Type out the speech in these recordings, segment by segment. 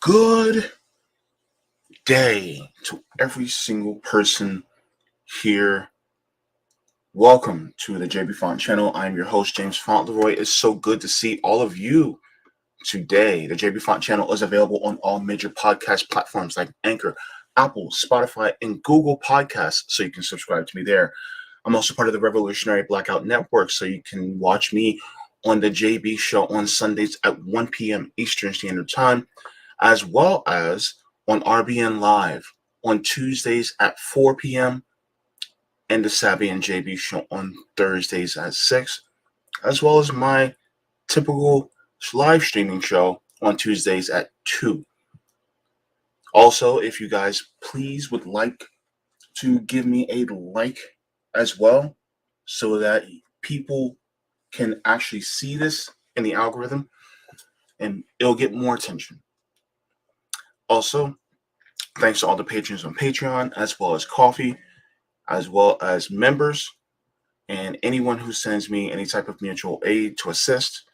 Good day to every single person here. Welcome to the Jaybefaunt channel. I'm your host, James Fauntleroy. It's so good to see all of you today. The Jaybefaunt channel is available on all major podcast platforms like Anchor, Apple, Spotify, and Google Podcasts, so you can subscribe to me there. I'm also part of the Revolutionary Blackout Network, so you can watch me on the JB Show on Sundays at 1 p.m. Eastern Standard Time, as well as on RBN Live on Tuesdays at 4 p.m. and the Savvy and JB Show on Thursdays at 6, as well as my typical live streaming show on Tuesdays at 2. Also, if you guys please would like to give me a like as well, so that people can actually see this in the algorithm and it'll get more attention. Also, thanks to all the patrons on Patreon, as well as Coffee, as well as members, and anyone who sends me any type of mutual aid to assist.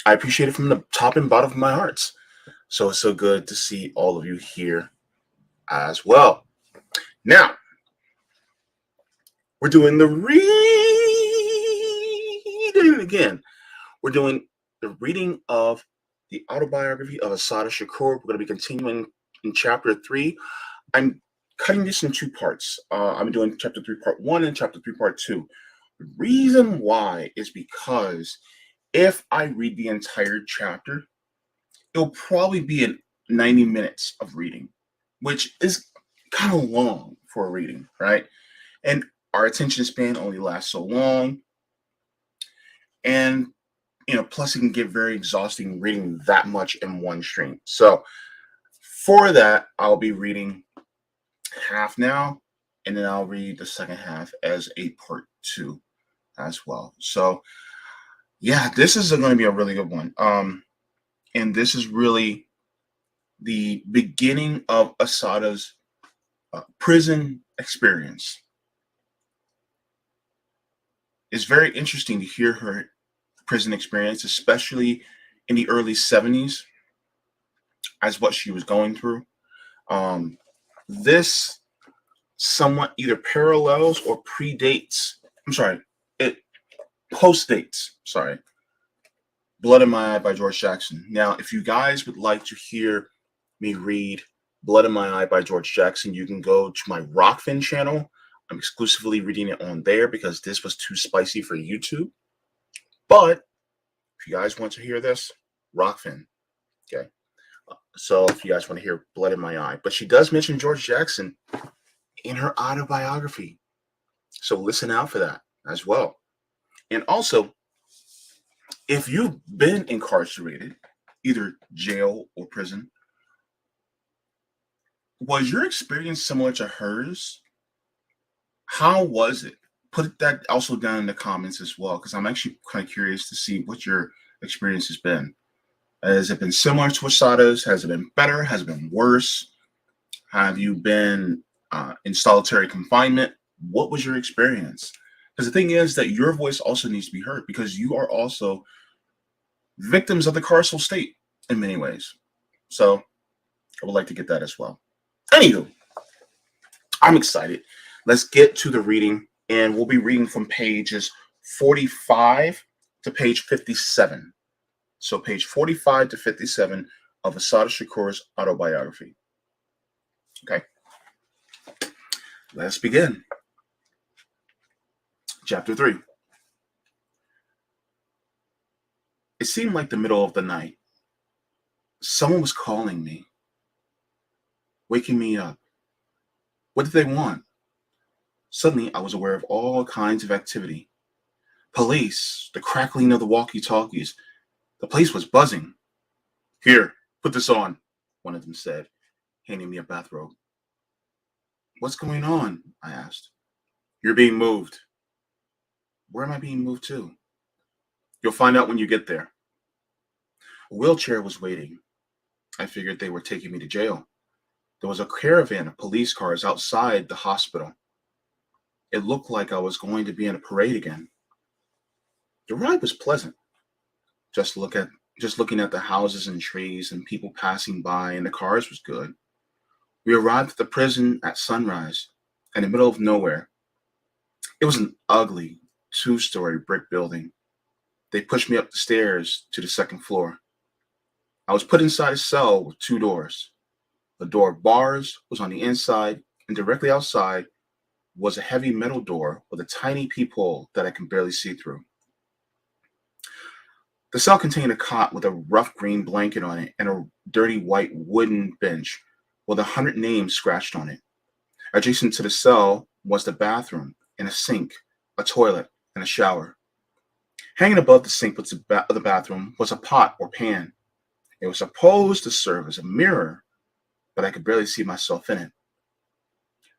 I appreciate it from the top and bottom of my hearts. So it's so good to see all of you here as well. Now, we're doing the reading again. We're doing the reading of the autobiography of Assata Shakur. We're going to be continuing in chapter 3. I'm cutting this in 2 parts. I'm doing chapter 3 part 1 and chapter 3 part 2. The reason why is because if I read the entire chapter, it'll probably be in 90 minutes of reading, which is kind of long for a reading, right? And our attention span only lasts so long. And, plus it can get very exhausting reading that much in one stream. So for that, I'll be reading half now, and then I'll read the second half as a part 2 as well. So yeah, this is going to be a really good one. And this is really the beginning of Assata's prison experience. It's very interesting to hear her prison experience, especially in the early 70s, as what she was going through. This somewhat either parallels or predates, it postdates, Blood in My Eye by George Jackson. Now, if you guys would like to hear me read Blood in My Eye by George Jackson, you can go to my Rockfin channel. I'm exclusively reading it on there because this was too spicy for YouTube. But if you guys want to hear this, Rockfin. Okay. So if you guys want to hear Blood in My Eye. But she does mention George Jackson in her autobiography. So listen out for that as well. And also, if you've been incarcerated, either jail or prison, was your experience similar to hers? How was it? Put that also down in the comments as well, because I'm actually kind of curious to see what your experience has been. Has it been similar to Assata's? Has it been better? Has it been worse? Have you been in solitary confinement? What was your experience? Because the thing is that your voice also needs to be heard, because you are also victims of the carceral state in many ways. So I would like to get that as well. Anywho, I'm excited. Let's get to the reading, and we'll be reading from pages 45 to page 57. So page 45 to 57 of Assata Shakur's autobiography. Okay. Let's begin. Chapter 3. It seemed like the middle of the night. Someone was calling me, waking me up. What did they want? Suddenly, I was aware of all kinds of activity. Police, the crackling of the walkie-talkies. The place was buzzing. Here, put this on, one of them said, handing me a bathrobe. What's going on? I asked. You're being moved. Where am I being moved to? You'll find out when you get there. A wheelchair was waiting. I figured they were taking me to jail. There was a caravan of police cars outside the hospital. It looked like I was going to be in a parade again. The ride was pleasant. Just look at Just looking at the houses and trees and people passing by and the cars was good. We arrived at the prison at sunrise in the middle of nowhere. It was an ugly 2-story brick building. They pushed me up the stairs to the second floor. I was put inside a cell with 2 doors. The door of bars was on the inside, and directly outside was a heavy metal door with a tiny peephole that I could barely see through. The cell contained a cot with a rough green blanket on it and a dirty white wooden bench with 100 names scratched on it. Adjacent to the cell was the bathroom and a sink, a toilet, and a shower. Hanging above the sink with the bathroom was a pot or pan. It was supposed to serve as a mirror, but I could barely see myself in it.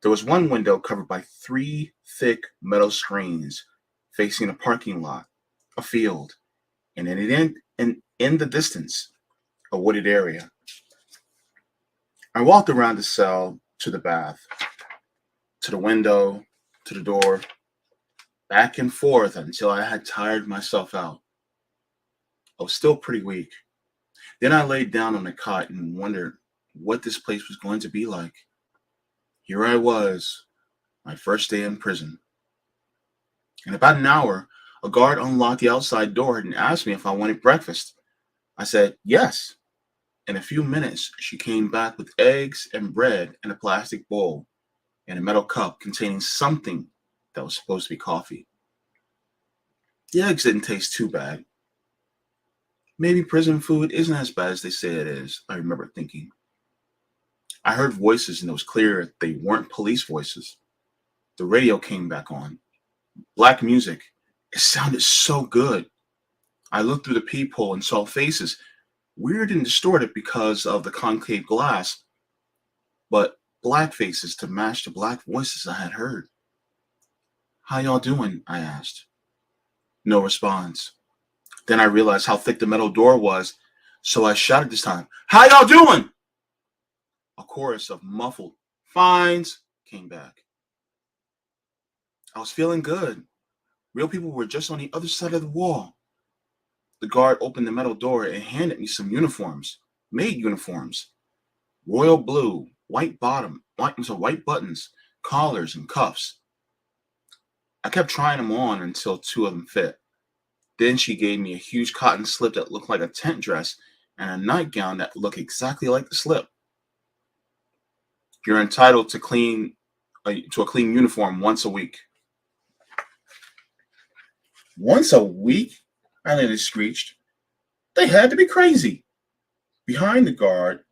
There was one window covered by 3 thick metal screens facing a parking lot, a field, and in the distance, a wooded area. I walked around the cell to the bath, to the window, to the door, back and forth until I had tired myself out. I was still pretty weak. Then I laid down on the cot and wondered what this place was going to be like. Here I was, my first day in prison. In about an hour, a guard unlocked the outside door and asked me if I wanted breakfast. I said yes. In a few minutes, she came back with eggs and bread in a plastic bowl and a metal cup containing something that was supposed to be coffee. The eggs didn't taste too bad. Maybe prison food isn't as bad as they say it is, I remember thinking. I heard voices and it was clear they weren't police voices. The radio came back on. Black music. It sounded so good. I looked through the peephole and saw faces, weird and distorted because of the concave glass, but black faces to match the black voices I had heard. "How y'all doing?" I asked. No response. Then I realized how thick the metal door was, so I shouted this time, "How y'all doing?" A chorus of muffled "Fines" came back. I was feeling good. Real people were just on the other side of the wall. The guard opened the metal door and handed me some uniforms, made uniforms. Royal blue, white buttons, collars, and cuffs. I kept trying them on until 2 of them fit. Then she gave me a huge cotton slip that looked like a tent dress and a nightgown that looked exactly like the slip. "You're entitled to a clean uniform once a week." Once a week? I nearly screeched. They had to be crazy. Behind the guard,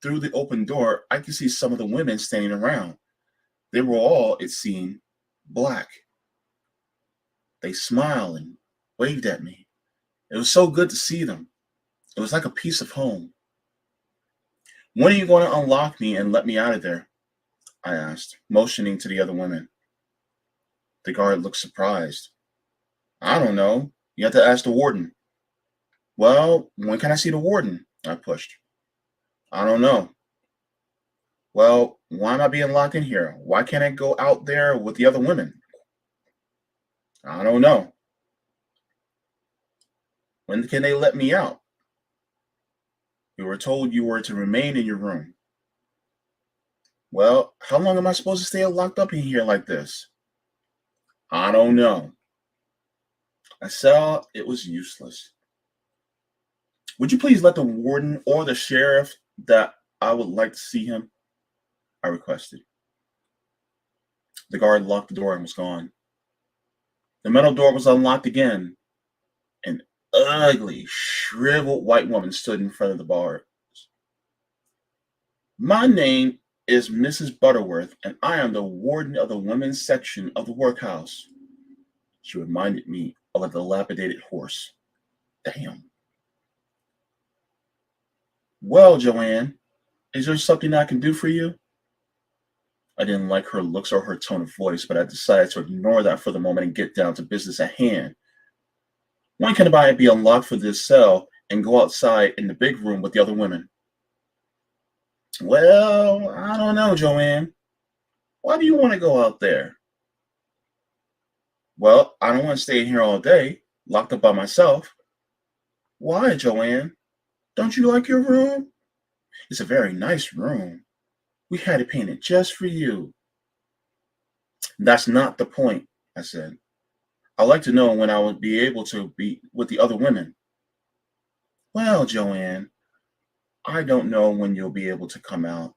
through the open door, I could see some of the women standing around. They were all, it seemed, black. They smiled and waved at me. It was so good to see them. It was like a piece of home. "When are you going to unlock me and let me out of there?" I asked, motioning to the other women. The guard looked surprised. "I don't know. You have to ask the warden." "Well, when can I see the warden?" I pushed. "I don't know." "Well, why am I being locked in here? Why can't I go out there with the other women?" "I don't know." "When can they let me out?" "We were told you were to remain in your room." "Well, how long am I supposed to stay locked up in here like this?" "I don't know." I saw it was useless. "Would you please let the warden or the sheriff that I would like to see him?" I requested. The guard locked the door and was gone. The metal door was unlocked again. An ugly, shriveled white woman stood in front of the bar. "My name is Mrs. Butterworth, and I am the warden of the women's section of the workhouse." She reminded me of a dilapidated horse. Damn. "Well, Joanne, is there something I can do for you?" I didn't like her looks or her tone of voice, but I decided to ignore that for the moment and get down to business at hand. "When can I be unlocked for this cell and go outside in the big room with the other women?" "Well, I don't know, Joanne. Why do you want to go out there?" "Well, I don't want to stay here all day, locked up by myself." Why, Joanne? Don't you like your room? It's a very nice room. We had it painted just for you. That's not the point, I said. I'd like to know when I would be able to be with the other women. Well, Joanne, I don't know when you'll be able to come out.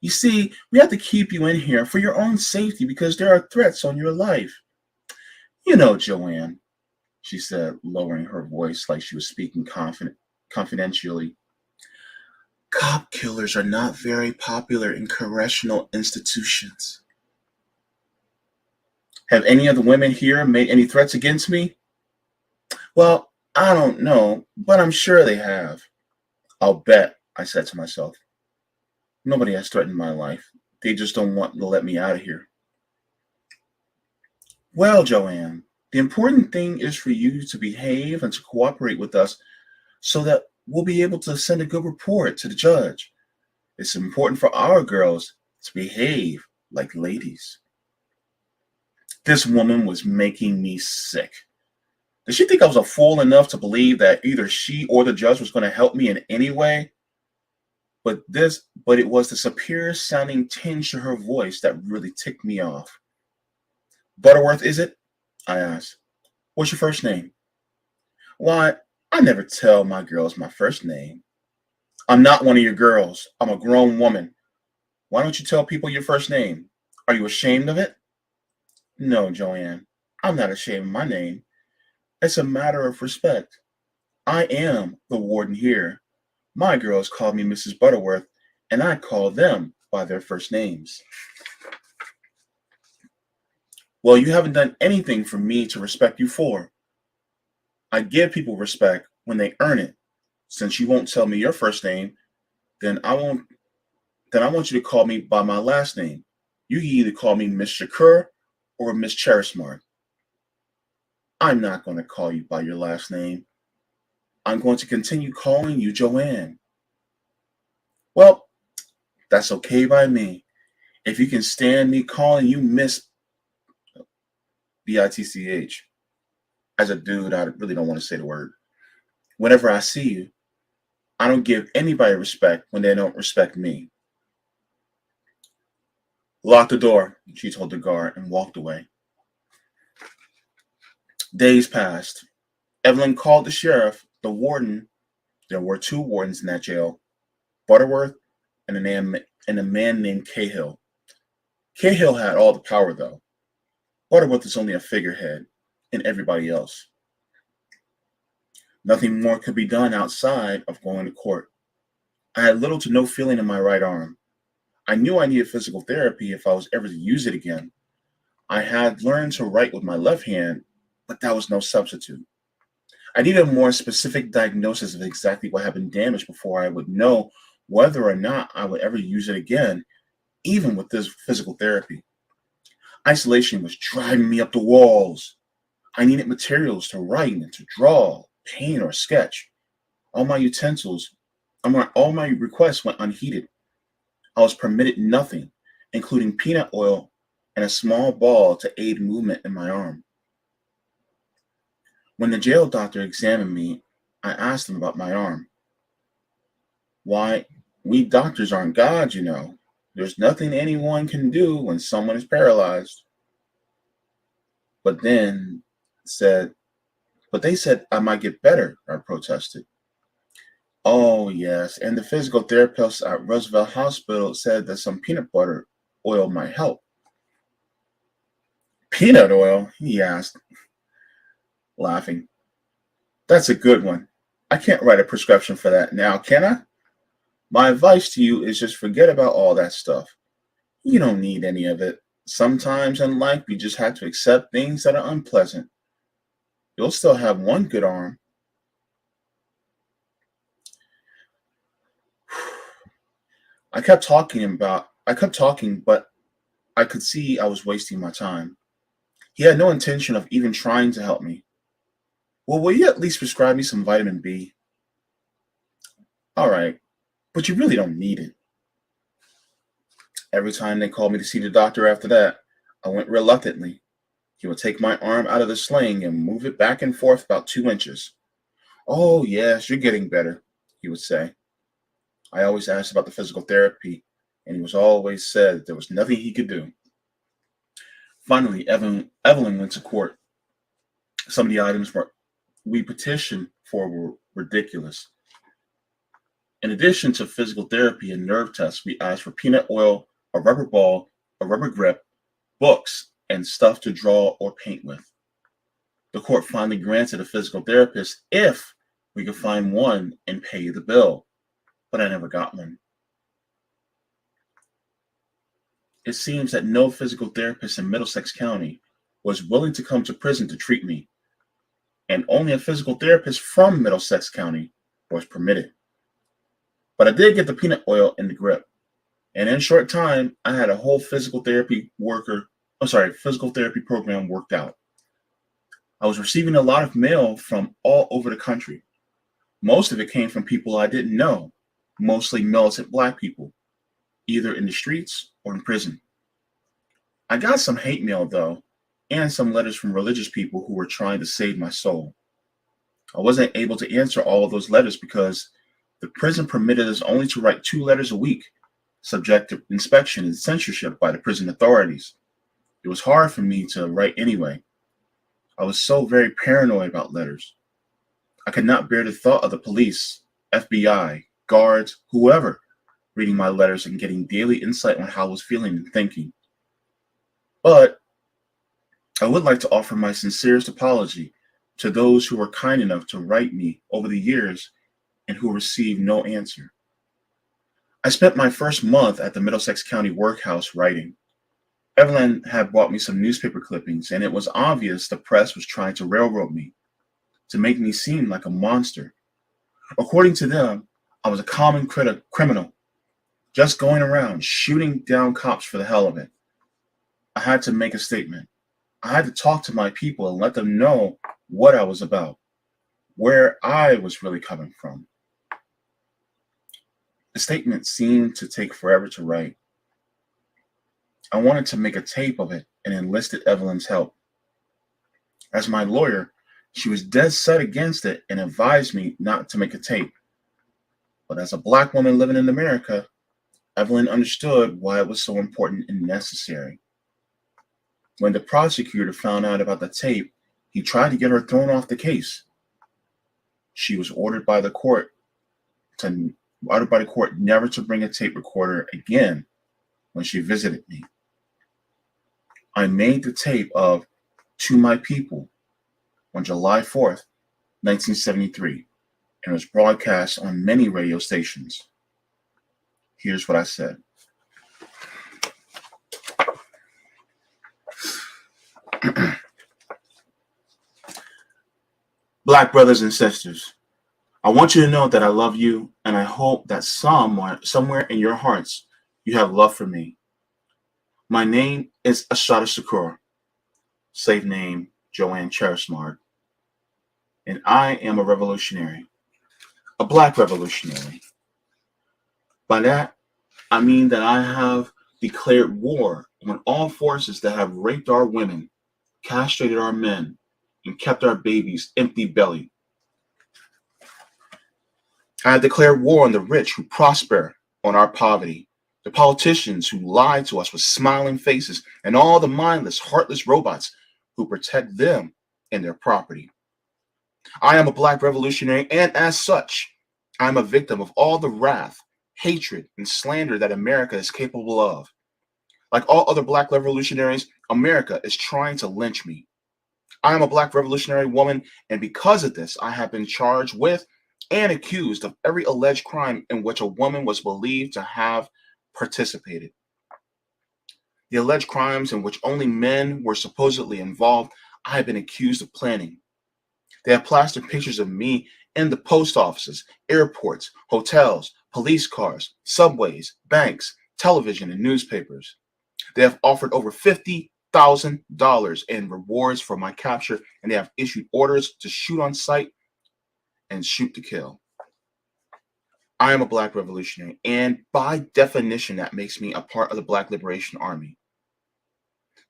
You see, we have to keep you in here for your own safety because there are threats on your life. You know, Joanne, she said, lowering her voice like she was speaking confidentially. Cop killers are not very popular in correctional institutions. Have any of the women here made any threats against me? Well, I don't know, but I'm sure they have. I'll bet, I said to myself. Nobody has threatened my life. They just don't want to let me out of here. Well, Joanne, the important thing is for you to behave and to cooperate with us so that we'll be able to send a good report to the judge. It's important for our girls to behave like ladies. This woman was making me sick. Did she think I was a fool enough to believe that either she or the judge was going to help me in any way? But it was the superior sounding tinge to her voice that really ticked me off. Butterworth, is it? I asked. What's your first name? Why, I never tell my girls my first name. I'm not one of your girls. I'm a grown woman. Why don't you tell people your first name? Are you ashamed of it? No, Joanne. I'm not ashamed of my name. It's a matter of respect. I am the warden here. My girls call me Mrs. Butterworth, and I call them by their first names. Well, you haven't done anything for me to respect you for. I give people respect when they earn it. Since you won't tell me your first name, then I won't then I want you to call me by my last name. You can either call me Miss Shakur or Miss Cherismart. I'm not going to call you by your last name. I'm going to continue calling you Joanne. Well, that's okay by me. If you can stand me calling you Miss Bitch. As a dude, I really don't want to say the word. Whenever I see you, I don't give anybody respect when they don't respect me. Lock the door, she told the guard and walked away. Days passed. Evelyn called the sheriff, the warden. There were two wardens in that jail, Butterworth and a man named Cahill. Cahill had all the power, though. Butterworth is only a figurehead, and everybody else. Nothing more could be done outside of going to court. I had little to no feeling in my right arm. I knew I needed physical therapy if I was ever to use it again. I had learned to write with my left hand, but that was no substitute. I needed a more specific diagnosis of exactly what had been damaged before I would know whether or not I would ever use it again, even with this physical therapy. Isolation was driving me up the walls. I needed materials to write and to draw, paint, or sketch. All my utensils, all my requests went unheeded. I was permitted nothing, including peanut oil and a small ball to aid movement in my arm. When the jail doctor examined me, I asked him about my arm. Why, we doctors aren't God, you know. There's nothing anyone can do when someone is paralyzed. But then said, but they said I might get better, I protested. Oh, yes, and the physical therapist at Roosevelt Hospital said that some peanut butter oil might help. Peanut oil? He asked, laughing. That's a good one. I can't write a prescription for that now, can I? My advice to you is just forget about all that stuff. You don't need any of it. Sometimes in life, you just have to accept things that are unpleasant. You'll still have one good arm. I kept talking, but I could see I was wasting my time. He had no intention of even trying to help me. Well, will you at least prescribe me some vitamin B? All right, but you really don't need it. Every time they called me to see the doctor after that, I went reluctantly. He would take my arm out of the sling and move it back and forth about 2 inches. "Oh, yes, you're getting better," he would say. I always asked about the physical therapy, and he was always said that there was nothing he could do. Finally, Evelyn went to court. Some of the items we petitioned for were ridiculous. In addition to physical therapy and nerve tests, we asked for peanut oil, a rubber ball, a rubber grip, books, and stuff to draw or paint with. The court finally granted a physical therapist if we could find one and pay the bill, but I never got one. It seems that no physical therapist in Middlesex County was willing to come to prison to treat me, and only a physical therapist from Middlesex County was permitted. But I did get the peanut oil and the grip, and in a short time, I had a whole physical therapy program worked out. I was receiving a lot of mail from all over the country. Most of it came from people I didn't know, mostly militant black people, either in the streets or in prison. I got some hate mail, though, and some letters from religious people who were trying to save my soul. I wasn't able to answer all of those letters because the prison permitted us only to write 2 letters a week, subject to inspection and censorship by the prison authorities. It was hard for me to write anyway. I was so very paranoid about letters. I could not bear the thought of the police, FBI, guards, whoever, reading my letters and getting daily insight on how I was feeling and thinking. But I would like to offer my sincerest apology to those who were kind enough to write me over the years and who received no answer. I spent my first month at the Middlesex County Workhouse writing. Evelyn had brought me some newspaper clippings, and it was obvious the press was trying to railroad me, to make me seem like a monster. According to them, I was a common criminal, just going around shooting down cops for the hell of it. I had to make a statement. I had to talk to my people and let them know what I was about, where I was really coming from. The statement seemed to take forever to write. I wanted to make a tape of it and enlisted Evelyn's help. As my lawyer, she was dead set against it and advised me not to make a tape. But as a black woman living in America, Evelyn understood why it was so important and necessary. When the prosecutor found out about the tape, he tried to get her thrown off the case. She was ordered by the court never to bring a tape recorder again when she visited me. I made the tape of To My People on July 4th, 1973, and was broadcast on many radio stations. Here's what I said. Black brothers and sisters, I want you to know that I love you, and I hope that somewhere in your hearts you have love for me. My name is Assata Shakur, slave name Joanne Cherismard, and I am a revolutionary, a black revolutionary. By that, I mean that I have declared war on all forces that have raped our women, castrated our men, and kept our babies empty-bellied. I have declared war on the rich who prosper on our poverty, the politicians who lie to us with smiling faces, and all the mindless, heartless robots who protect them and their property. I am a black revolutionary, and as such, I am a victim of all the wrath, hatred, and slander that America is capable of. Like all other black revolutionaries, America is trying to lynch me. I am a black revolutionary woman, and because of this, I have been charged with and accused of every alleged crime in which a woman was believed to have participated. The alleged crimes in which only men were supposedly involved, I have been accused of planning. They have plastered pictures of me in the post offices, airports, hotels, police cars, subways, banks, television, and newspapers. They have offered over $50,000 in rewards for my capture, and they have issued orders to shoot on sight and shoot to kill. I am a black revolutionary, and by definition, that makes me a part of the Black Liberation Army.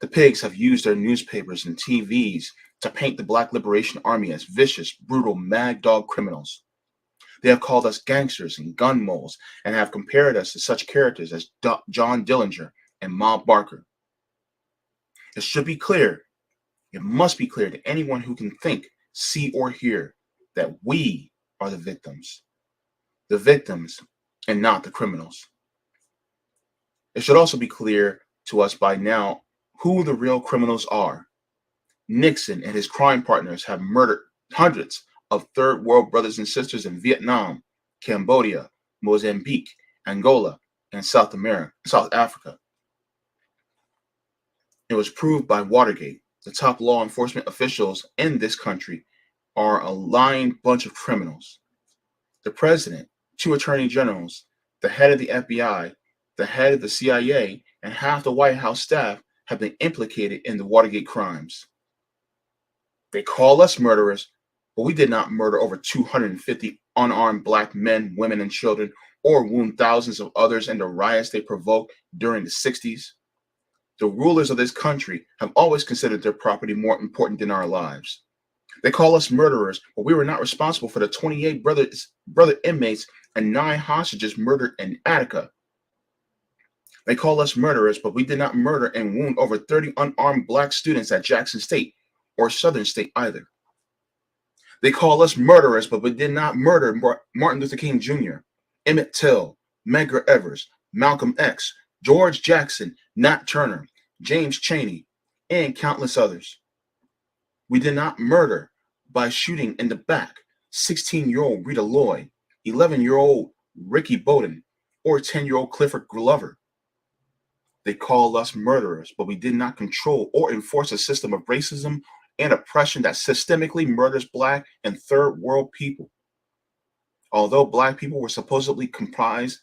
The pigs have used their newspapers and TVs to paint the Black Liberation Army as vicious, brutal, mad dog criminals. They have called us gangsters and gun moles and have compared us to such characters as John Dillinger and Ma Barker. It should be clear, it must be clear to anyone who can think, see, or hear that we are the victims and not the criminals. It should also be clear to us by now who the real criminals are. Nixon and his crime partners have murdered hundreds of third world brothers and sisters in Vietnam, Cambodia, Mozambique, Angola, and South Africa. It was proved by Watergate. The top law enforcement officials in this country are a lying bunch of criminals. The president, 2 attorney generals, the head of the FBI, the head of the CIA, and half the White House staff have been implicated in the Watergate crimes. They call us murderers, but we did not murder over 250 unarmed black men, women, and children, or wound thousands of others in the riots they provoked during the 60s. The rulers of this country have always considered their property more important than our lives. They call us murderers, but we were not responsible for the 28 brother inmates and 9 hostages murdered in Attica. They call us murderers, but we did not murder and wound over 30 unarmed black students at Jackson State or Southern State either. They call us murderers, but we did not murder Martin Luther King Jr., Emmett Till, Medgar Evers, Malcolm X, George Jackson, Nat Turner, James Chaney, and countless others. We did not murder by shooting in the back 16-year-old Rita Lloyd, 11-year-old Ricky Bowden, or 10-year-old Clifford Glover. They call us murderers, but we did not control or enforce a system of racism and oppression that systemically murders Black and third world people. Although Black people were supposedly comprised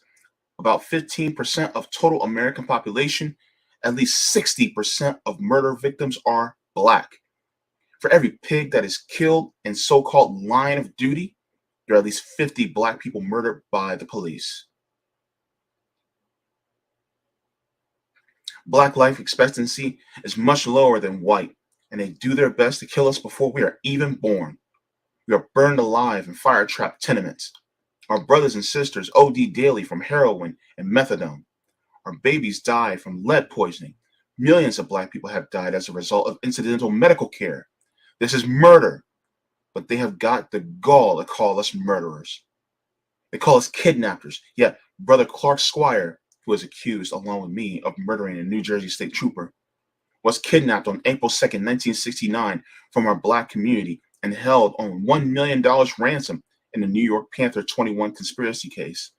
about 15% of total American population, at least 60% of murder victims are Black. For every pig that is killed in so-called line of duty, there are at least 50 Black people murdered by the police. Black life expectancy is much lower than white, and they do their best to kill us before we are even born. We are burned alive in fire-trapped tenements. Our brothers and sisters OD daily from heroin and methadone. Our babies die from lead poisoning. Millions of Black people have died as a result of incidental medical care. This is murder, but they have got the gall to call us murderers. They call us kidnappers, yet Brother Clark Squire, who is accused, along with me, of murdering a New Jersey state trooper, was kidnapped on April 2nd, 1969 from our Black community and held on $1 million ransom in the New York Panther 21 conspiracy case.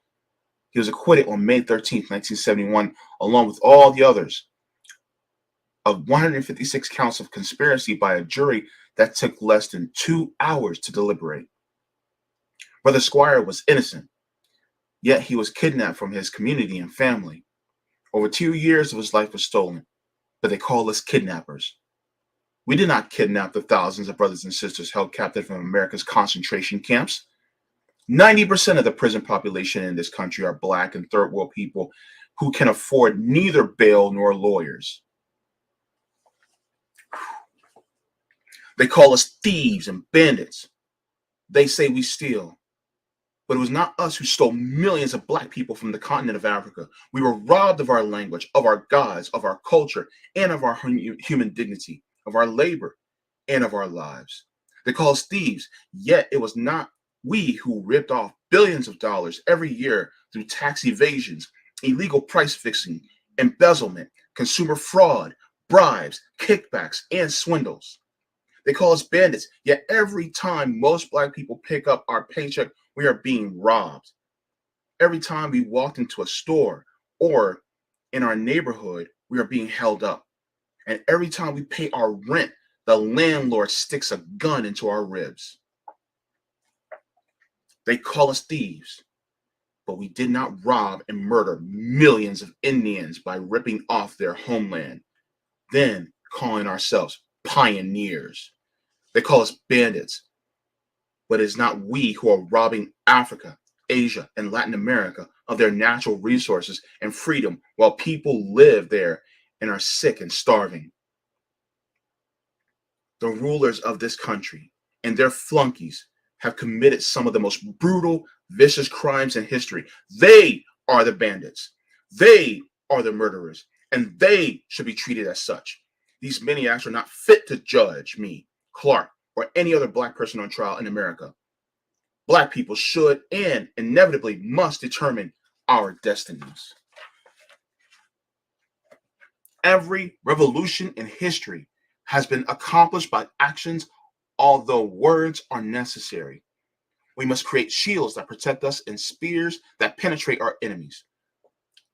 He was acquitted on May 13th, 1971, along with all the others, of 156 counts of conspiracy by a jury that took less than 2 hours to deliberate. Brother Squire was innocent, yet he was kidnapped from his community and family. Over 2 years of his life was stolen, but they call us kidnappers. We did not kidnap the thousands of brothers and sisters held captive in America's concentration camps. 90% of the prison population in this country are Black and third world people who can afford neither bail nor lawyers. They call us thieves and bandits. They say we steal. But it was not us who stole millions of Black people from the continent of Africa. We were robbed of our language, of our gods, of our culture, and of our human dignity, of our labor, and of our lives. They call us thieves, yet it was not we who ripped off billions of dollars every year through tax evasions, illegal price fixing, embezzlement, consumer fraud, bribes, kickbacks, and swindles. They call us bandits, yet every time most Black people pick up our paycheck, we are being robbed. Every time we walk into a store or in our neighborhood, we are being held up. And every time we pay our rent, the landlord sticks a gun into our ribs. They call us thieves, but we did not rob and murder millions of Indians by ripping off their homeland, then calling ourselves pioneers. They call us bandits, but it is not we who are robbing Africa, Asia, and Latin America of their natural resources and freedom while people live there and are sick and starving. the rulers of this country and their flunkies have committed some of the most brutal, vicious crimes in history. They are the bandits. They are the murderers, and they should be treated as such. These maniacs are not fit to judge me, Clark, or any other black person on trial in America. Black people should and inevitably must determine our destinies. Every revolution in history has been accomplished by actions, although words are necessary. We must create shields that protect us and spears that penetrate our enemies.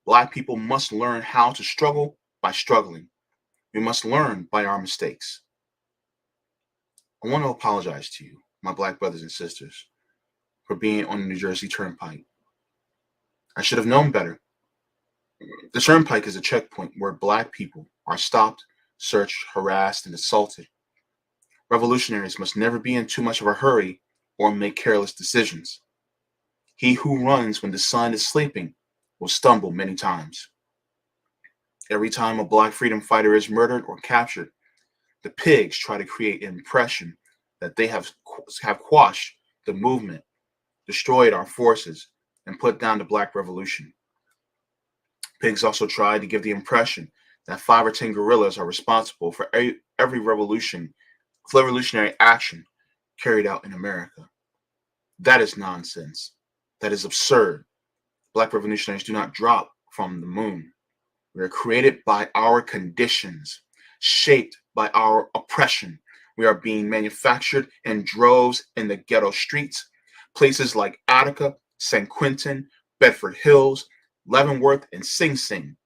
Black people must learn how to struggle by struggling. We must learn by our mistakes. I want to apologize to you, my black brothers and sisters, for being on the New Jersey Turnpike. I should have known better. The Turnpike is a checkpoint where black people are stopped, searched, harassed, and assaulted. Revolutionaries must never be in too much of a hurry or make careless decisions. He who runs when the sun is sleeping will stumble many times. Every time a black freedom fighter is murdered or captured, the pigs try to create an impression that they have quashed the movement, destroyed our forces, and put down the black revolution. Pigs also try to give the impression that 5 or 10 guerrillas are responsible for every revolutionary action carried out in America. That is nonsense. That is absurd. Black revolutionaries do not drop from the moon. We are created by our conditions, shaped by our oppression. We are being manufactured in droves in the ghetto streets, places like Attica, San Quentin, Bedford Hills, Leavenworth, and Sing Sing.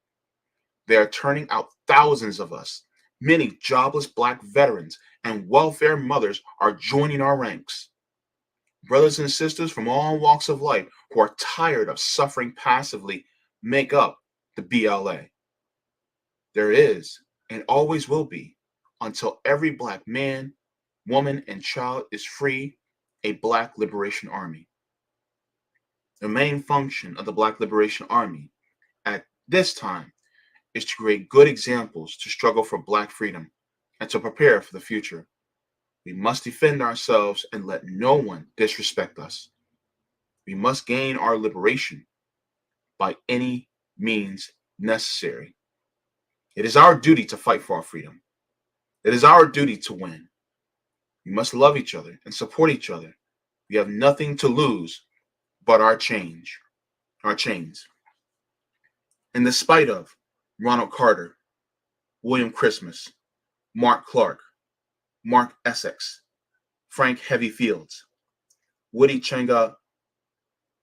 They are turning out thousands of us. Many jobless black veterans and welfare mothers are joining our ranks. Brothers and sisters from all walks of life who are tired of suffering passively make up the BLA. There is and always will be, until every black man, woman, and child is free, a Black Liberation Army. The main function of the Black Liberation Army at this time is to create good examples to struggle for black freedom and to prepare for the future. We must defend ourselves and let no one disrespect us. We must gain our liberation by any means necessary. It is our duty to fight for our freedom. It is our duty to win. We must love each other and support each other. We have nothing to lose but our chains. In the spite of Ronald Carter, William Christmas, Mark Clark, Mark Essex, Frank Heavy Fields, Woody Chenga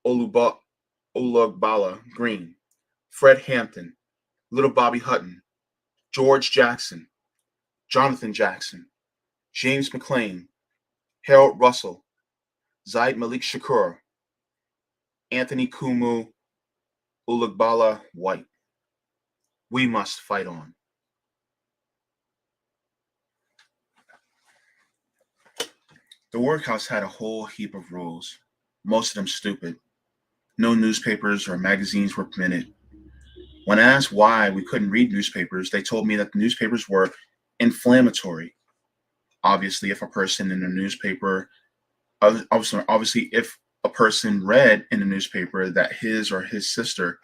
Olugbala Green, Fred Hampton, Little Bobby Hutton, George Jackson, Jonathan Jackson, James McLean, Harold Russell, Zaid Malik Shakur, Anthony Kumu Olugbala White. We must fight on. The workhouse had a whole heap of rules, most of them stupid. No newspapers or magazines were permitted. When I asked why we couldn't read newspapers, they told me that the newspapers were inflammatory. Obviously, if a person in a newspaper, obviously, if a person read in the newspaper that his or her sister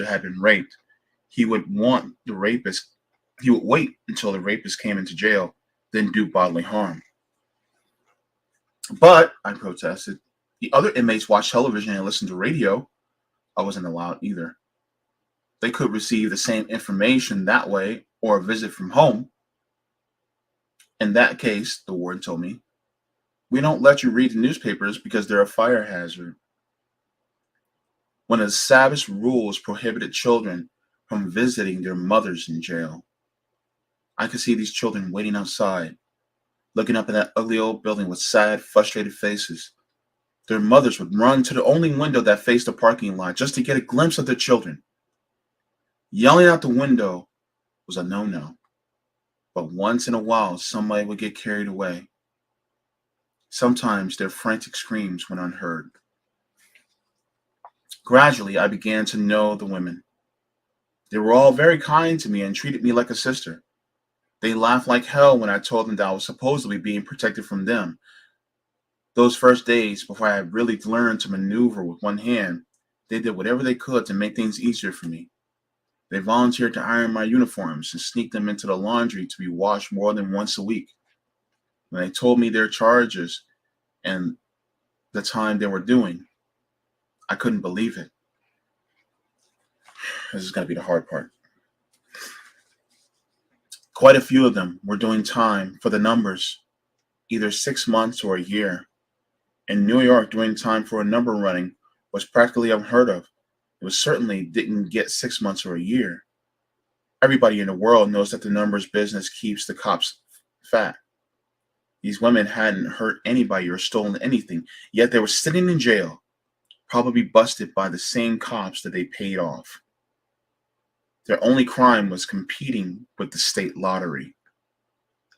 had been raped, he would wait until the rapist came into jail, then do bodily harm. But I protested. The other inmates watched television and listened to radio. I wasn't allowed either. They could receive the same information that way or visit from home. In that case, the warden told me, we don't let you read the newspapers because they're a fire hazard. One of the savage rules prohibited children from visiting their mothers in jail. I could see these children waiting outside, looking up at that ugly old building with sad, frustrated faces. Their mothers would run to the only window that faced the parking lot just to get a glimpse of their children. Yelling out the window was a no-no, but once in a while, somebody would get carried away. Sometimes their frantic screams went unheard. Gradually, I began to know the women. They were all very kind to me and treated me like a sister. They laughed like hell when I told them that I was supposedly being protected from them. Those first days, before I had really learned to maneuver with one hand, they did whatever they could to make things easier for me. They volunteered to iron my uniforms and sneak them into the laundry to be washed more than once a week. When they told me their charges and the time they were doing, I couldn't believe it. This is going to be the hard part. Quite a few of them were doing time for the numbers, either 6 months or a year. In New York, doing time for a number running was practically unheard of. It was certainly didn't get 6 months or a year. Everybody in the world knows that the numbers business keeps the cops fat. These women hadn't hurt anybody or stolen anything, yet they were sitting in jail, probably busted by the same cops that they paid off. Their only crime was competing with the state lottery.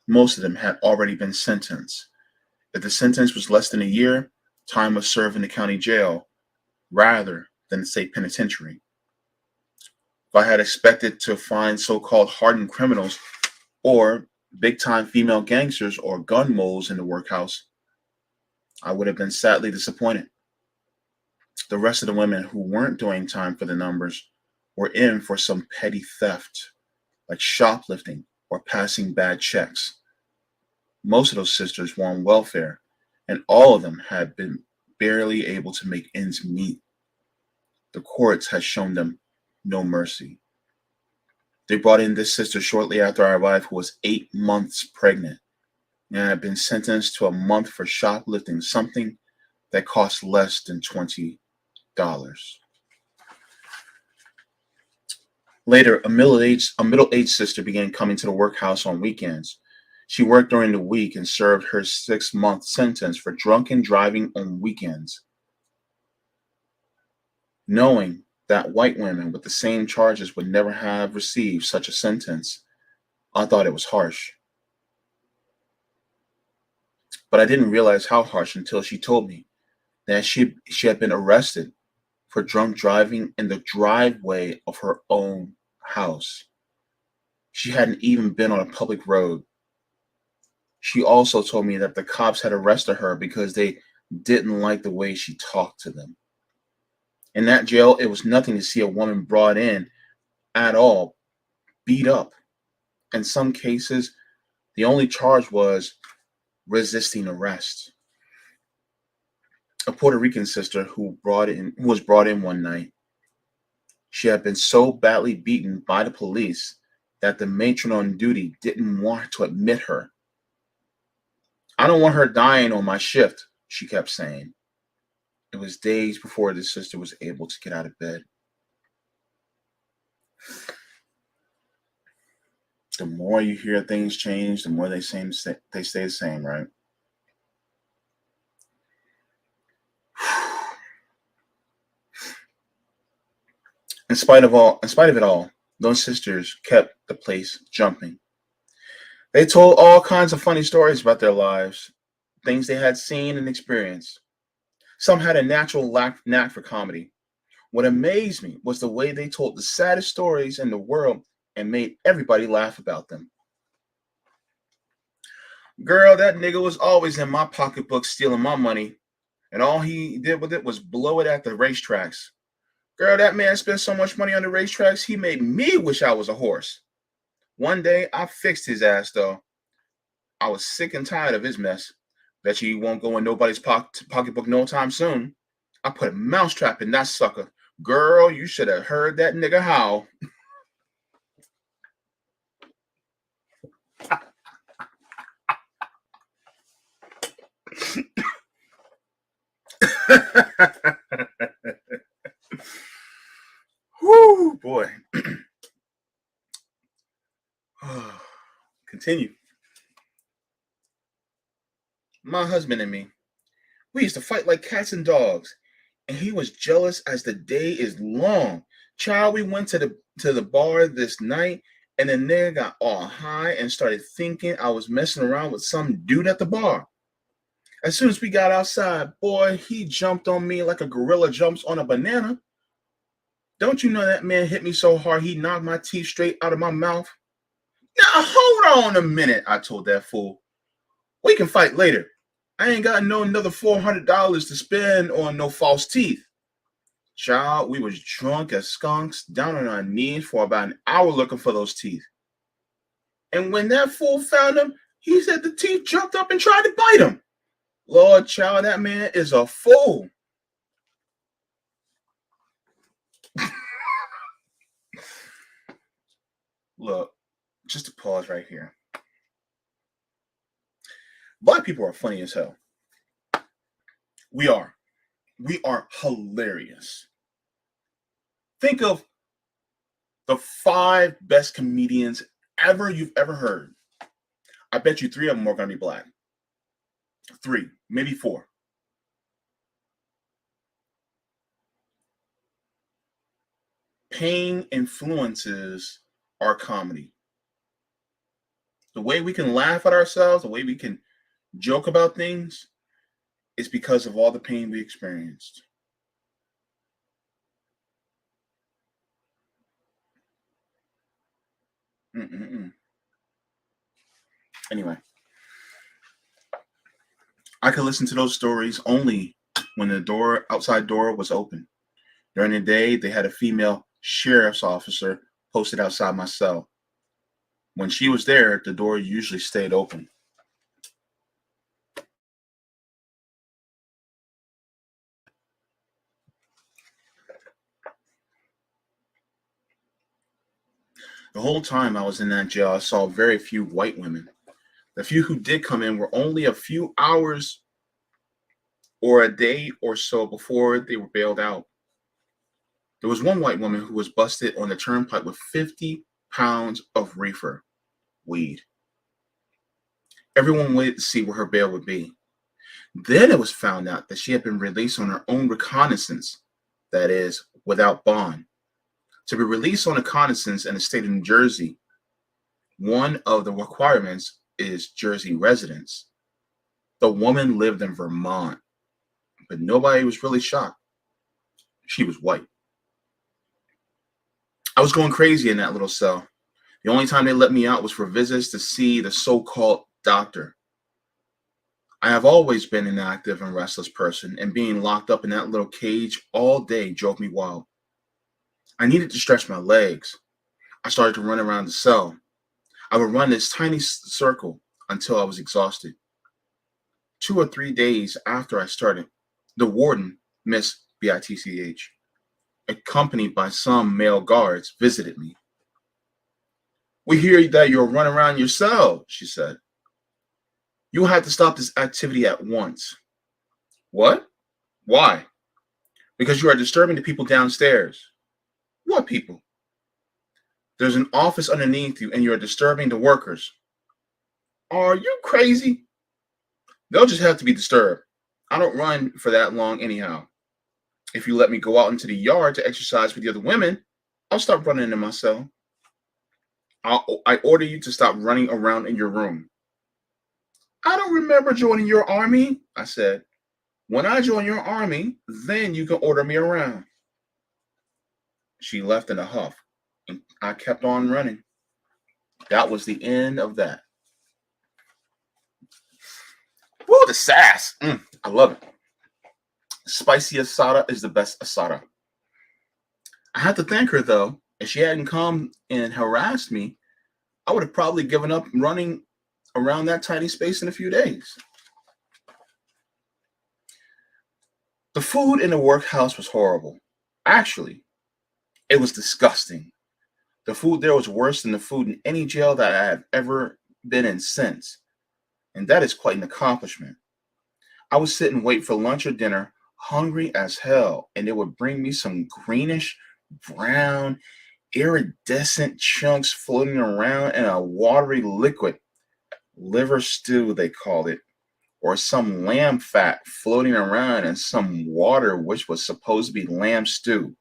Most of them had already been sentenced. If the sentence was less than a year, time was served in the county jail rather than the state penitentiary. If I had expected to find so-called hardened criminals or big-time female gangsters or gun moles in the workhouse, I would have been sadly disappointed. The rest of the women who weren't doing time for the numbers were in for some petty theft, like shoplifting or passing bad checks. Most of those sisters were on welfare, and all of them had been barely able to make ends meet. The courts had shown them no mercy. They brought in this sister shortly after I arrived who was 8 months pregnant and had been sentenced to a month for shoplifting something that cost less than $20. Later, a middle-aged sister began coming to the workhouse on weekends. She worked during the week and served her 6-month sentence for drunken driving on weekends. Knowing that white women with the same charges would never have received such a sentence, I thought it was harsh. But I didn't realize how harsh until she told me that she had been arrested for drunk driving in the driveway of her own house. She hadn't even been on a public road. She also told me that the cops had arrested her because they didn't like the way she talked to them. In that jail, it was nothing to see a woman brought in at all, beat up. In some cases, the only charge was resisting arrest. A Puerto Rican sister who was brought in one night. She had been so badly beaten by the police that the matron on duty didn't want to admit her. "I don't want her dying on my shift," she kept saying. It was days before the sister was able to get out of bed. The more you hear things change, the more they stay the same, right? In spite of it all, those sisters kept the place jumping. They told all kinds of funny stories about their lives, things they had seen and experienced. Some had a natural knack for comedy. What amazed me was the way they told the saddest stories in the world and made everybody laugh about them. "Girl, that nigga was always in my pocketbook stealing my money, and all he did with it was blow it at the racetracks. Girl, that man spent so much money on the racetracks, he made me wish I was a horse. One day, I fixed his ass, though. I was sick and tired of his mess. Bet you he won't go in nobody's pocketbook no time soon. I put a mousetrap in that sucker. Girl, you should have heard that nigga howl." Whoo, boy. Continue. "My husband and me, we used to fight like cats and dogs, and he was jealous as the day is long. Child, we went to the bar this night, and the nigga got all high and started thinking I was messing around with some dude at the bar. As soon as we got outside, boy, he jumped on me like a gorilla jumps on a banana. Don't you know that man hit me so hard he knocked my teeth straight out of my mouth? Now, hold on a minute, I told that fool. We can fight later. I ain't got no another $400 to spend on no false teeth. Child, we was drunk as skunks, down on our knees for about an hour looking for those teeth. And when that fool found them, he said the teeth jumped up and tried to bite him. Lord, child, that man is a fool. Look, just to pause right here. Black people are funny as hell. We are. We are hilarious. Think of the 5 best comedians you've ever heard. I bet you 3 of them are going to be black. 3, maybe 4. Pain influences our comedy. The way we can laugh at ourselves, the way we can joke about things, is because of all the pain we experienced. Anyway, I could listen to those stories only when the outside door was open. During the day, they had a female sheriff's officer posted outside my cell. When she was there, the door usually stayed open. The whole time I was in that jail, I saw very few white women. The few who did come in were only a few hours or a day or so before they were bailed out. There was one white woman who was busted on the turnpike with 50 pounds of reefer weed. Everyone waited to see where her bail would be. Then it was found out that she had been released on her own recognizance, that is, without bond. To be released on recognizance in the state of New Jersey, one of the requirements is Jersey residence. The woman lived in Vermont, but nobody was really shocked. She was white. I was going crazy in that little cell. The only time they let me out was for visits to see the so-called doctor. I have always been an active and restless person, and being locked up in that little cage all day drove me wild. I needed to stretch my legs. I started to run around the cell. I would run this tiny circle until I was exhausted. 2 or 3 days after I started, the warden, Miss Bitch, accompanied by some male guards, visited me. "We hear that you're running around your cell," she said. "You will have to stop this activity at once." "What? Why?" "Because you are disturbing the people downstairs." "What people?" "There's an office underneath you and you're disturbing the workers." "Are you crazy?" "They'll just have to be disturbed. I don't run for that long anyhow. If you let me go out into the yard to exercise with the other women, I'll stop running in my cell." I order you to stop running around in your room." "I don't remember joining your army," I said. "When I join your army, then you can order me around." She left in a huff, and I kept on running. That was the end of that. Woo, the sass. I love it. Spicy Assata is the best Assata. I had to thank her, though. If she hadn't come and harassed me, I would have probably given up running around that tiny space in a few days. The food in the workhouse was horrible. Actually, it was disgusting. The food there was worse than the food in any jail that I have ever been in since, and that is quite an accomplishment. I would sit and wait for lunch or dinner, hungry as hell, and they would bring me some greenish, brown, iridescent chunks floating around in a watery liquid. Liver stew, they called it, or some lamb fat floating around in some water which was supposed to be lamb stew.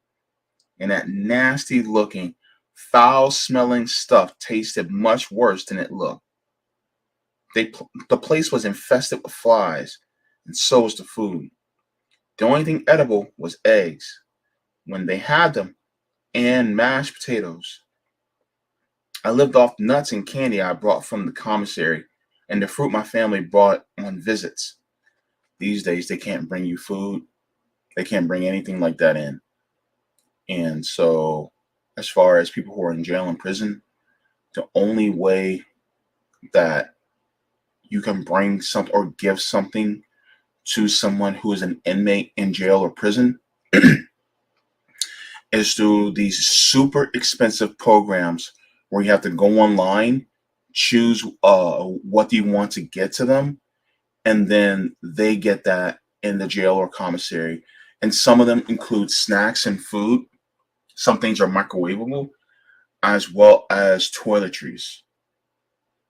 And that nasty looking, foul smelling stuff tasted much worse than it looked. The place was infested with flies, and so was the food. The only thing edible was eggs, when they had them, and mashed potatoes. I lived off nuts and candy I brought from the commissary and the fruit my family brought on visits. These days, they can't bring you food. They can't bring anything like that in. And so, as far as people who are in jail and prison, the only way that you can bring something or give something to someone who is an inmate in jail or prison is through these super expensive programs where you have to go online, choose what you want to get to them, and then they get that in the jail or commissary. And some of them include snacks and food. Some things are microwavable, as well as toiletries.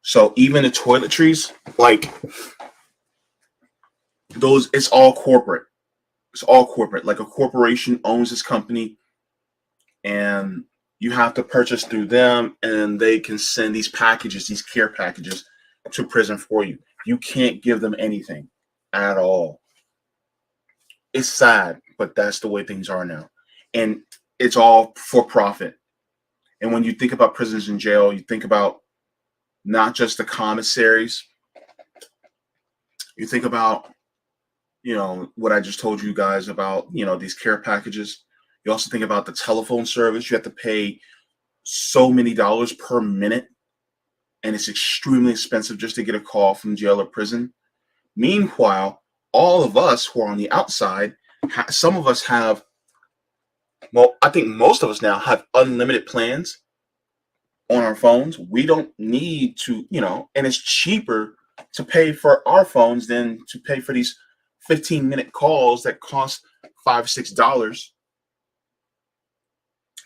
So even the toiletries, like those, it's all corporate. It's all corporate. Like a corporation owns this company, and you have to purchase through them, and they can send these packages, these care packages, to prison for you. You can't give them anything at all. It's sad, but that's the way things are now. And it's all for profit. And when you think about prisons and jail, you think about not just the commissaries, you think about, what I just told you guys about, these care packages. You also think about the telephone service. You have to pay so many dollars per minute, and it's extremely expensive just to get a call from jail or prison. Meanwhile, all of us who are on the outside, some of us have, well, I think most of us now have unlimited plans on our phones. We don't need to, and it's cheaper to pay for our phones than to pay for these 15-minute calls that cost $5, $6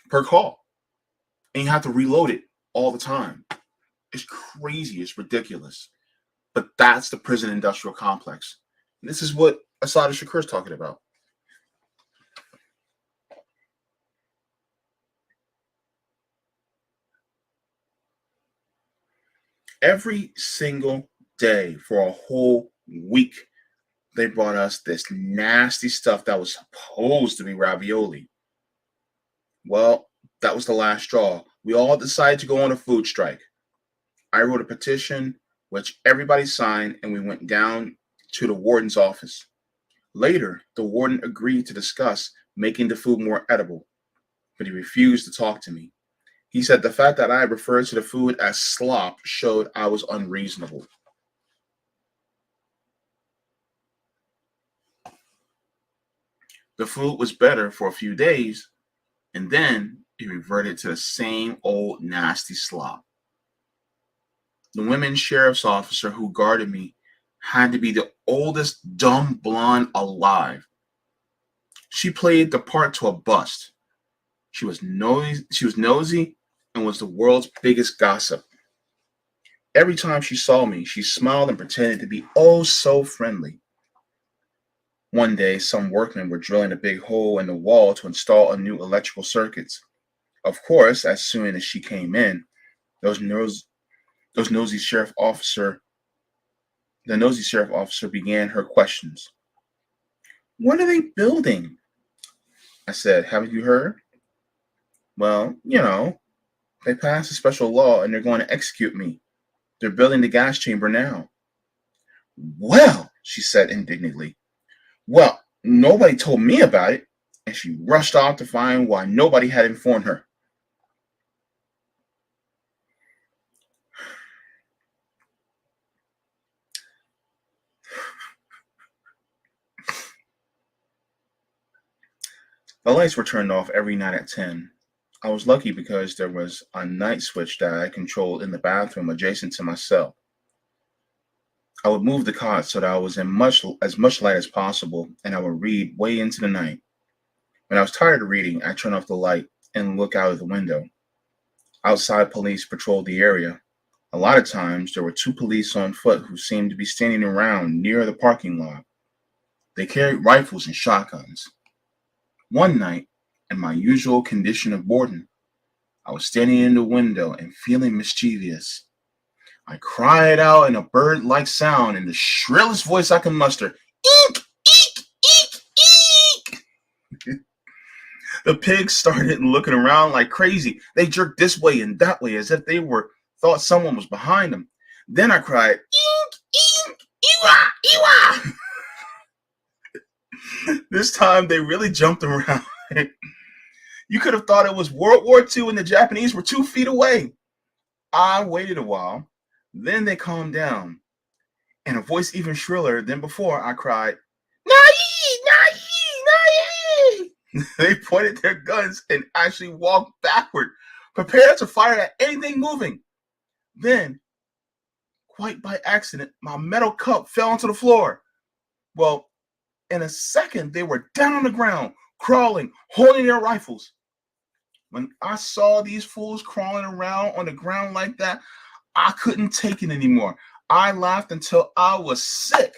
per call. And you have to reload it all the time. It's crazy. It's ridiculous. But that's the prison industrial complex. And this is what Assata Shakur is talking about. Every single day for a whole week, they brought us this nasty stuff that was supposed to be ravioli. Well, that was the last straw. We all decided to go on a food strike. I wrote a petition, which everybody signed, and we went down to the warden's office. Later, the warden agreed to discuss making the food more edible, but he refused to talk to me. He said the fact that I referred to the food as slop showed I was unreasonable. The food was better for a few days, and then it reverted to the same old nasty slop. The women sheriff's officer who guarded me had to be the oldest dumb blonde alive. She played the part to a bust. She was nosy and was the world's biggest gossip. Every time she saw me, she smiled and pretended to be oh so friendly. One day, some workmen were drilling a big hole in the wall to install a new electrical circuits. Of course, as soon as she came in, those nosy sheriff officer, the nosy sheriff officer began her questions. What are they building? I said, haven't you heard? Well, they passed a special law and they're going to execute me. They're building the gas chamber now. Well, she said indignantly. Well, nobody told me about it. And she rushed off to find why nobody had informed her. The lights were turned off every night at 10. I was lucky because there was a night switch that I controlled in the bathroom adjacent to my cell. I would move the cot so that I was in as much light as possible, and I would read way into the night. When I was tired of reading, I turned off the light and look out of the window. Outside police patrolled the area. A lot of times, there were 2 police on foot who seemed to be standing around near the parking lot. They carried rifles and shotguns. One night, in my usual condition of boredom, I was standing in the window and feeling mischievous. I cried out in a bird-like sound in the shrillest voice I could muster. Eek! Eek! Eek! Eek! The pigs started looking around like crazy. They jerked this way and that way as if they thought someone was behind them. Then I cried, "Eek, eek, ewa, ewa!" This time they really jumped around. You could have thought it was World War II and the Japanese were 2 feet away. I waited a while. Then they calmed down. And a voice even shriller than before, I cried, "Nai! Nai! Nai!" They pointed their guns and actually walked backward, prepared to fire at anything moving. Then, quite by accident, my metal cup fell onto the floor. Well, in a second, they were down on the ground, crawling, holding their rifles. When I saw these fools crawling around on the ground like that, I couldn't take it anymore. I laughed until I was sick.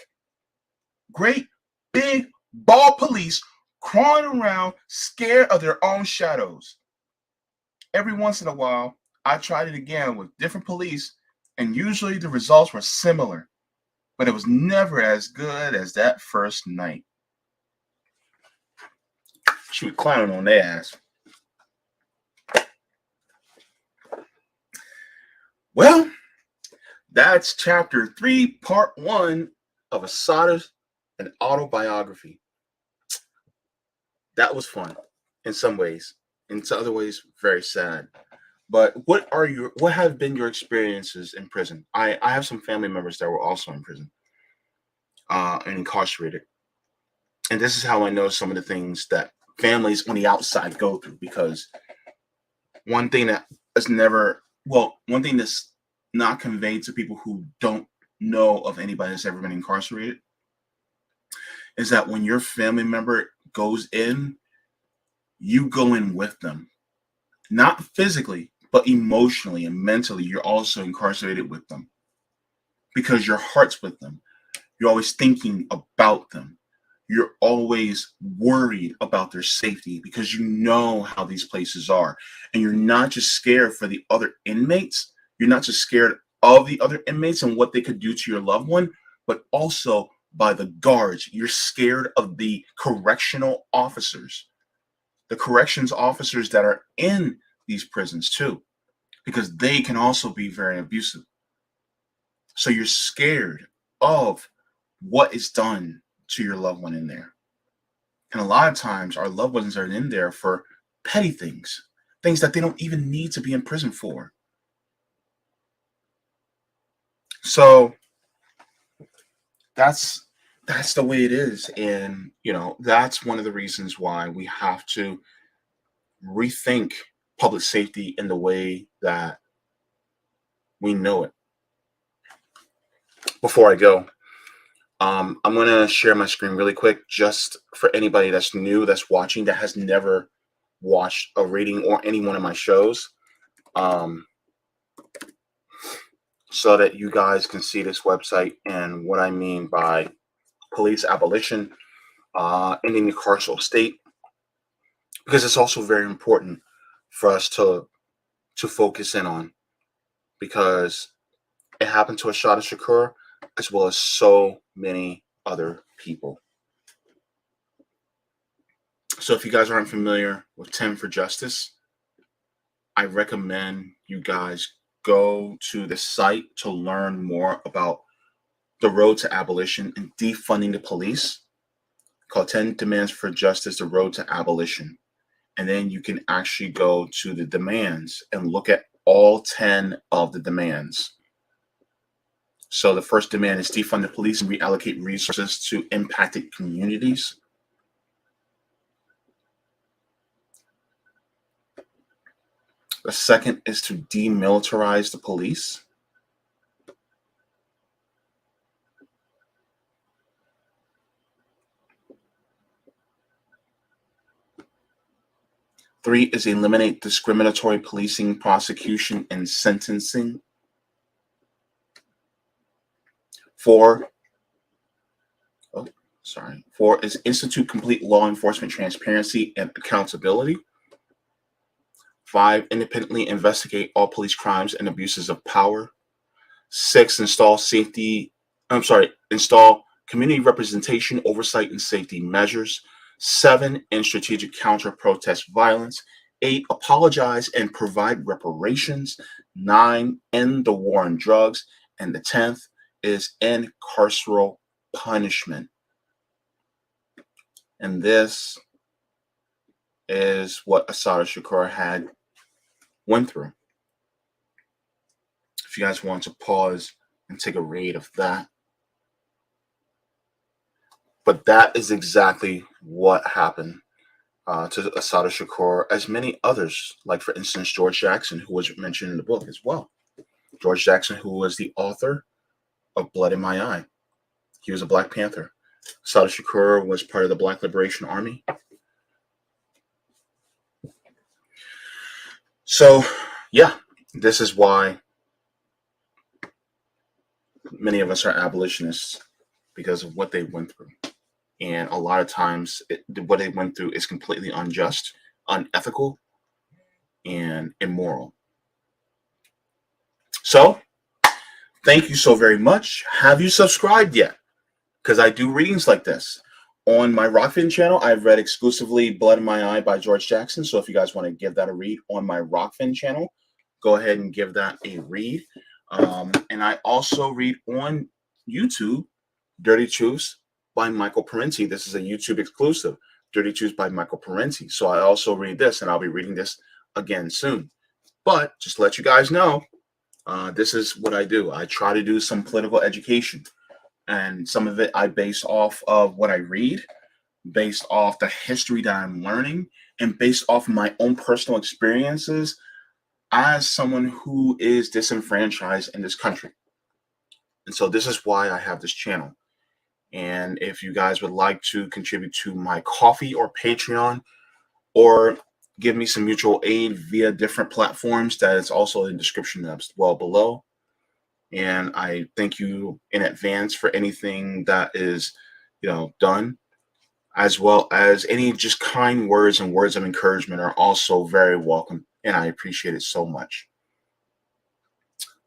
Great, big, bald police crawling around, scared of their own shadows. Every once in a while, I tried it again with different police, and usually the results were similar, but it was never as good as that first night. She was clowning on their ass. Well, that's chapter 3, part 1 of Assata's an Autobiography. That was fun in some ways. In other ways, very sad. But what have been your experiences in prison? I have some family members that were also in prison and incarcerated. And this is how I know some of the things that families on the outside go through, because one thing that's not conveyed to people who don't know of anybody that's ever been incarcerated is that when your family member goes in, you go in with them. Not physically, but emotionally and mentally, you're also incarcerated with them because your heart's with them. You're always thinking about them. You're always worried about their safety because you know how these places are. And you're not just scared for the other inmates. You're not just scared of the other inmates and what they could do to your loved one, but also by the guards. You're scared of the correctional officers, the corrections officers that are in these prisons too, because they can also be very abusive. So you're scared of what is done to your loved one in there. And a lot of times our loved ones are in there for petty things, things that they don't even need to be in prison for. So that's the way it is. And that's one of the reasons why we have to rethink public safety in the way that we know it. Before I go, I'm going to share my screen really quick, just for anybody that's new, that's watching, that has never watched a reading or any one of my shows, so that you guys can see this website and what I mean by police abolition, ending the carceral state, because it's also very important for us to focus in on, because it happened to Assata Shakur as well as so many other people. So if you guys aren't familiar with 10 for Justice, I recommend you guys go to the site to learn more about the road to abolition and defunding the police, called 10 Demands for Justice, the Road to Abolition. And then you can actually go to the demands and look at all 10 of the demands. So the first demand is defund the police and reallocate resources to impacted communities. The second is to demilitarize the police. Three is eliminate discriminatory policing, prosecution, and sentencing. Four is institute complete law enforcement transparency and accountability. 5, independently investigate all police crimes and abuses of power. 6, install community representation, oversight, and safety measures. 7, end strategic counter-protest violence. 8, apologize and provide reparations. 9, end the war on drugs. And the 10th is end carceral punishment. And this is what Assata Shakur had went through. If you guys want to pause and take a read of that. But that is exactly what happened to Assata Shakur, as many others, like, for instance, George Jackson, who was mentioned in the book as well. George Jackson, who was the author of Blood in My Eye. He was a Black Panther. Assata Shakur was part of the Black Liberation Army. So, yeah, this is why many of us are abolitionists, because of what they went through. And a lot of times, what they went through is completely unjust, unethical, and immoral. So, thank you so very much. Have you subscribed yet? Because I do readings like this. On my Rockfin channel, I've read exclusively Blood in My Eye by George Jackson. So if you guys want to give that a read on my Rockfin channel, go ahead and give that a read. And I also read on YouTube, Dirty Truths by Michael Parenti. This is a YouTube exclusive, Dirty Truths by Michael Parenti. So I also read this, and I'll be reading this again soon. But just to let you guys know, this is what I do. I try to do some political education. And some of it I base off of what I read, based off the history that I'm learning, and based off my own personal experiences as someone who is disenfranchised in this country. And so this is why I have this channel. And if you guys would like to contribute to my Ko-fi or Patreon, or give me some mutual aid via different platforms, that is also in the description as well below. And I thank you in advance for anything that is, done, as well as any just kind words and words of encouragement are also very welcome, and I appreciate it so much.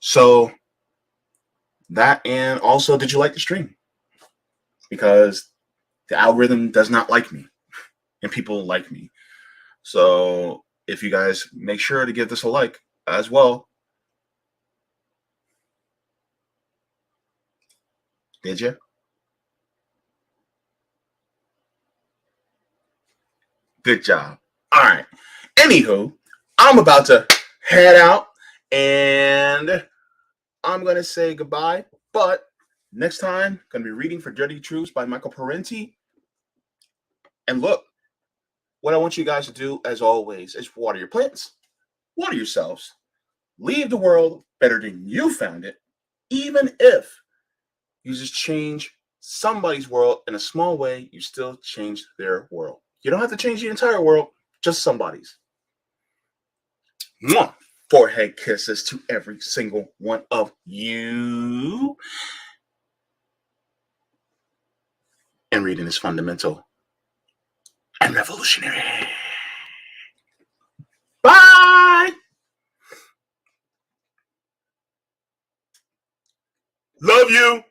So that, and also, did you like the stream? Because the algorithm does not like me, and people like me. So if you guys make sure to give this a like as well. Did you? Good job. All right. Anywho, I'm about to head out, and I'm going to say goodbye. But next time, I'm going to be reading for Dirty Truths by Michael Parenti. And look, what I want you guys to do, as always, is water your plants, water yourselves, leave the world better than you found it, even if you just change somebody's world in a small way. You still change their world. You don't have to change the entire world, just somebody's. Mwah! Forehead kisses to every single one of you. And reading is fundamental and revolutionary. Bye! Love you!